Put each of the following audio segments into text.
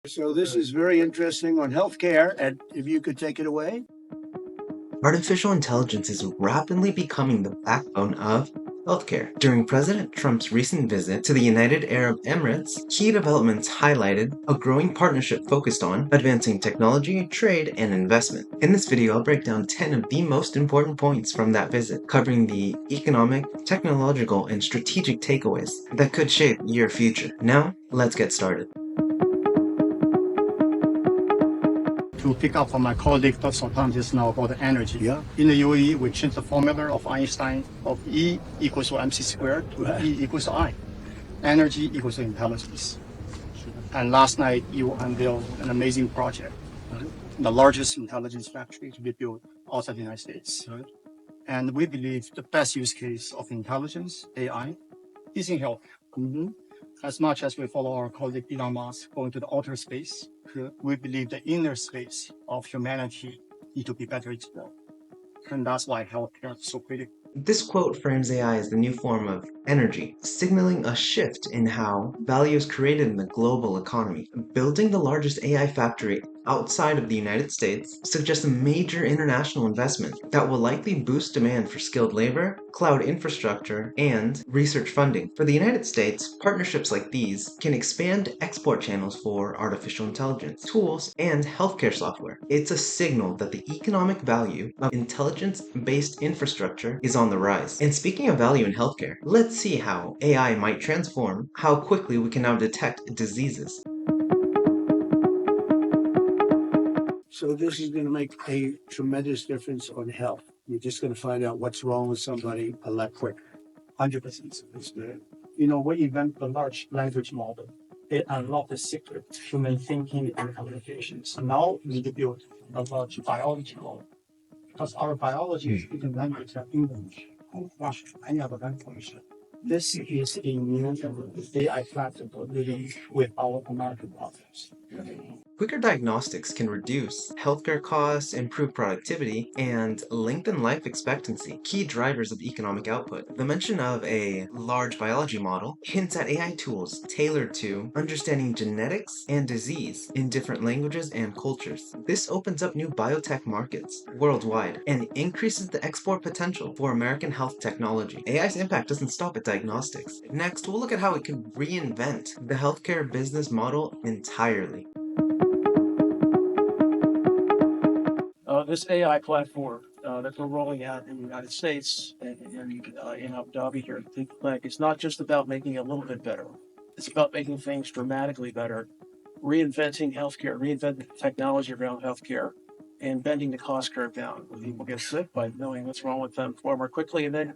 So this is very interesting on healthcare, and if you could take it away. Artificial intelligence is rapidly becoming the backbone of healthcare. During President Trump's recent visit to the United Arab Emirates, key developments highlighted a growing partnership focused on advancing technology, trade, and investment. In this video, I'll break down 10 of the most important points from that visit, covering the economic, technological, and strategic takeaways that could shape your future. Now, let's get started. To pick up from my colleague Dr. Tan just now about the energy. Yeah. In the UAE, we changed the formula of Einstein of E equals to mc squared to E equals to I. Energy equals to intelligence. And last night, you unveiled an amazing project, the largest intelligence factory to be built outside the United States. Right. And we believe the best use case of intelligence, AI, is in health. As much as we follow our colleague Elon Musk going to the outer space, we believe the inner space of humanity need to be better explored. And that's why healthcare is so critical. This quote frames AI as the new form of energy, signaling a shift in how value is created in the global economy. Building the largest AI factory outside of the United States suggests a major international investment that will likely boost demand for skilled labor, cloud infrastructure, and research funding. For the United States, partnerships like these can expand export channels for artificial intelligence, tools, and healthcare software. It's a signal that the economic value of intelligence-based infrastructure is on the rise. And speaking of value in healthcare, let's see how AI might transform how quickly we can now detect diseases. So this is going to make a tremendous difference on health. You're just going to find out what's wrong with somebody a lot quicker. 100%. It's good. You know, we invent the large language model. It unlocked the secret to human thinking and communications. Now we need to build a large biology model. Because our biology is speaking language like English, Russian, any other language. This is a new AI platform for living with our American partners. Quicker diagnostics can reduce healthcare costs, improve productivity, and lengthen life expectancy, key drivers of economic output. The mention of a large biology model hints at AI tools tailored to understanding genetics and disease in different languages and cultures. This opens up new biotech markets worldwide and increases the export potential for American health technology. AI's impact doesn't stop at diagnostics. Next, we'll look at how it can reinvent the healthcare business model entirely. This AI platform that we're rolling out in the United States and in Abu Dhabi here, it's not just about making it a little bit better. It's about making things dramatically better, reinventing healthcare, reinventing technology around healthcare, and bending the cost curve down. When people get sick by knowing what's wrong with them far more quickly, and then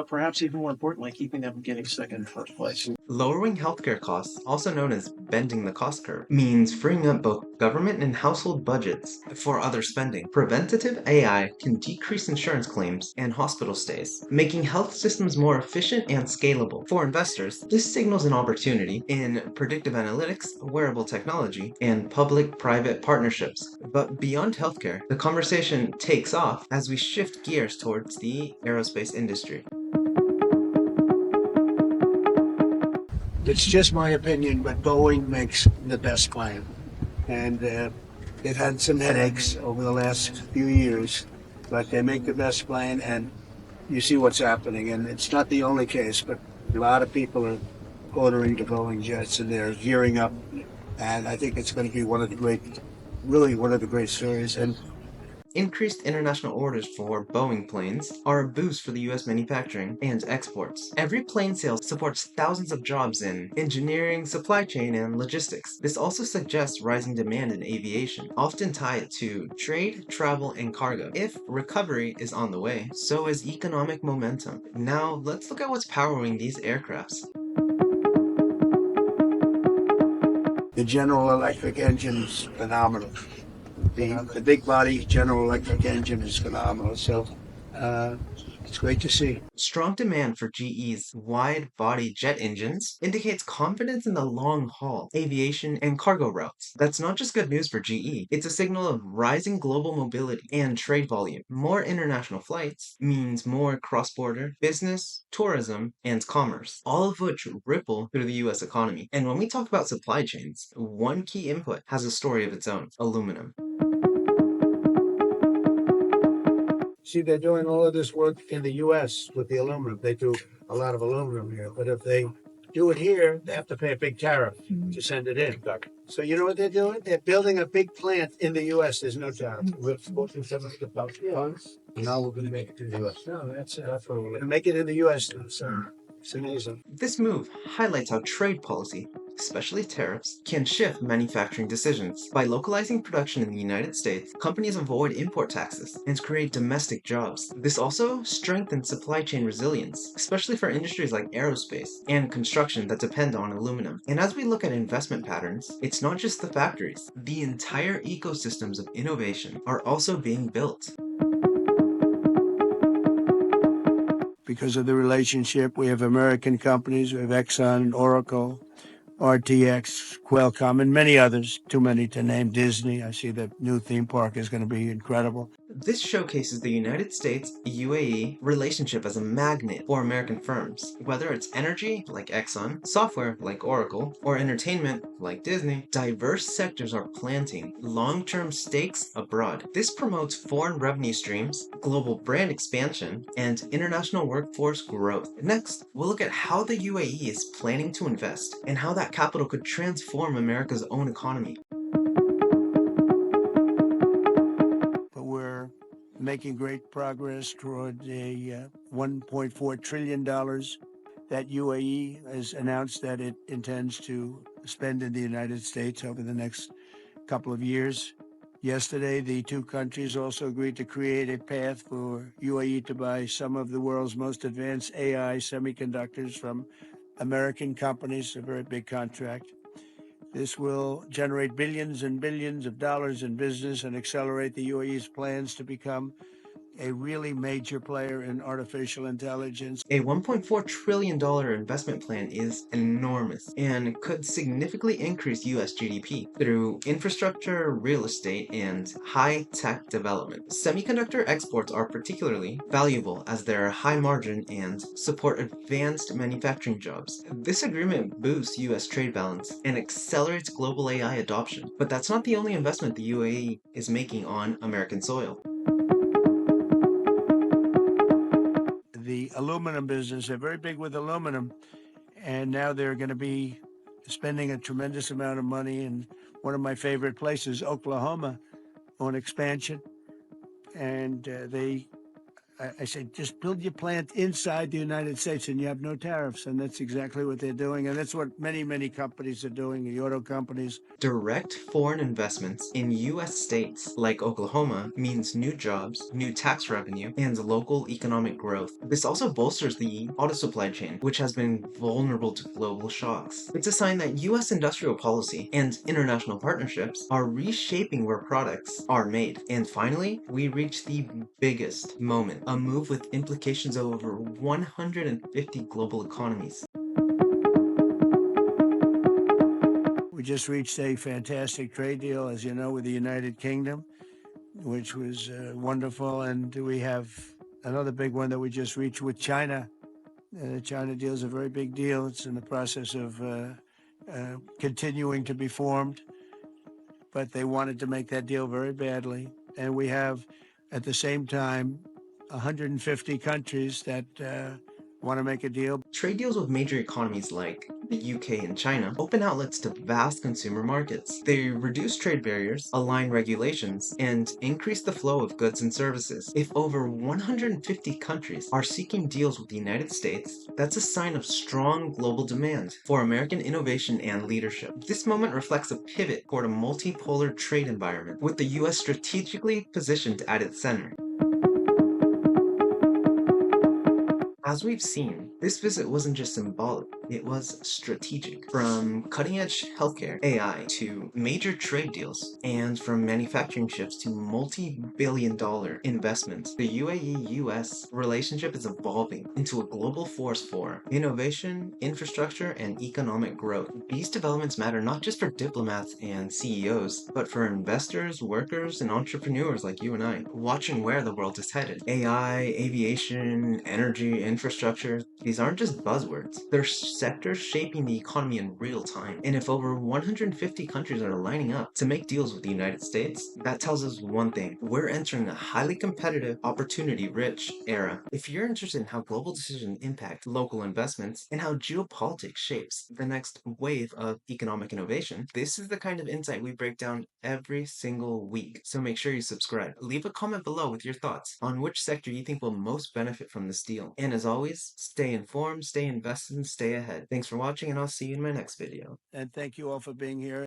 perhaps even more importantly, keeping them from getting sick in the first place. Lowering healthcare costs, also known as bending the cost curve, means freeing up both government and household budgets for other spending. Preventative AI can decrease insurance claims and hospital stays, making health systems more efficient and scalable. For investors, this signals an opportunity in predictive analytics, wearable technology, and public-private partnerships. But beyond healthcare, the conversation takes off as we shift gears towards the aerospace industry. It's just my opinion, but Boeing makes the best plane. And they've had some headaches over the last few years, but they make the best plane, and you see what's happening. And it's not the only case, but a lot of people are ordering the Boeing jets, and they're gearing up. And I think it's going to be one of the great stories. And Increased international orders for Boeing planes are a boost for the US manufacturing and exports. Every plane sale supports thousands of jobs in engineering, supply chain, and logistics. This also suggests rising demand in aviation, often tied to trade, travel, and cargo. If recovery is on the way, so is economic momentum. Now, let's look at what's powering these aircrafts. the General Electric engine is phenomenal. The big body General Electric engine is phenomenal. So It's great to see. Strong demand for GE's wide-body jet engines indicates confidence in the long haul, aviation, and cargo routes. That's not just good news for GE, it's a signal of rising global mobility and trade volume. More international flights means more cross-border business, tourism, and commerce, all of which ripple through the US economy. And when we talk about supply chains, one key input has a story of its own: aluminum. See, they're doing all of this work in the U.S. with the aluminum. They do a lot of aluminum here, but if they do it here, they have to pay a big tariff to send it in. So you know what they're doing? They're building a big plant in the U.S. There's no tariff. We're exporting 700,000 tons. Now we're going to make it to the U.S. No, that's what we're going to make it in the U.S. now. So it's amazing. This move highlights how trade policy, especially tariffs, can shift manufacturing decisions. By localizing production in the United States, companies avoid import taxes and create domestic jobs. This also strengthens supply chain resilience, especially for industries like aerospace and construction that depend on aluminum. And as we look at investment patterns, it's not just the factories. The entire ecosystems of innovation are also being built. Because of the relationship, we have American companies, we have Exxon, Oracle, RTX, Qualcomm, and many others. Too many to name. Disney. I see the new theme park is going to be incredible. This showcases the United States-UAE relationship as a magnet for American firms. Whether it's energy, like Exxon, software, like Oracle, or entertainment, like Disney, diverse sectors are planting long-term stakes abroad. This promotes foreign revenue streams, global brand expansion, and international workforce growth. Next, we'll look at how the UAE is planning to invest, and how that capital could transform America's own economy. We're making great progress toward a $1.4 trillion that UAE has announced that it intends to spend in the United States over the next couple of years. Yesterday, the two countries also agreed to create a path for UAE to buy some of the world's most advanced AI semiconductors from American companies, a very big contract. This will generate billions and billions of dollars in business and accelerate the UAE's plans to become a really major player in artificial intelligence. A $1.4 trillion investment plan is enormous and could significantly increase US GDP through infrastructure, real estate, and high-tech development. Semiconductor exports are particularly valuable as they're high margin and support advanced manufacturing jobs. This agreement boosts US trade balance and accelerates global AI adoption. But that's not the only investment the UAE is making on American soil. The aluminum business, they're very big with aluminum, and now they're going to be spending a tremendous amount of money in one of my favorite places, Oklahoma, on expansion. And I said, just build your plant inside the United States and you have no tariffs. And that's exactly what they're doing. And that's what many, many companies are doing, the auto companies. Direct foreign investments in U.S. states like Oklahoma means new jobs, new tax revenue, and local economic growth. This also bolsters the auto supply chain, which has been vulnerable to global shocks. It's a sign that U.S. industrial policy and international partnerships are reshaping where products are made. And finally, we reach the biggest moment, a move with implications of over 150 global economies. We just reached a fantastic trade deal, as you know, with the United Kingdom, which was wonderful. And we have another big one that we just reached with China. The China deal is a very big deal. It's in the process of continuing to be formed. But they wanted to make that deal very badly. And we have, at the same time, 150 countries that want to make a deal. Trade deals with major economies like the UK and China open outlets to vast consumer markets. They reduce trade barriers, align regulations, and increase the flow of goods and services. If over 150 countries are seeking deals with the United States, that's a sign of strong global demand for American innovation and leadership. This moment reflects a pivot toward a multipolar trade environment, with the US strategically positioned at its center. As we've seen, this visit wasn't just symbolic. It was strategic. From cutting-edge healthcare, AI, to major trade deals, and from manufacturing shifts to multi-billion-dollar investments, the UAE-US relationship is evolving into a global force for innovation, infrastructure, and economic growth. These developments matter not just for diplomats and CEOs, but for investors, workers, and entrepreneurs like you and I, watching where the world is headed. AI, aviation, energy, infrastructure, these aren't just buzzwords. They're sectors shaping the economy in real time. And if over 150 countries are lining up to make deals with the United States, that tells us one thing. We're entering a highly competitive, opportunity-rich era. If you're interested in how global decisions impact local investments and how geopolitics shapes the next wave of economic innovation, this is the kind of insight we break down every single week. So make sure you subscribe. Leave a comment below with your thoughts on which sector you think will most benefit from this deal. And as always, stay informed, stay invested, and stay ahead. Thanks for watching, and I'll see you in my next video. And thank you all for being here.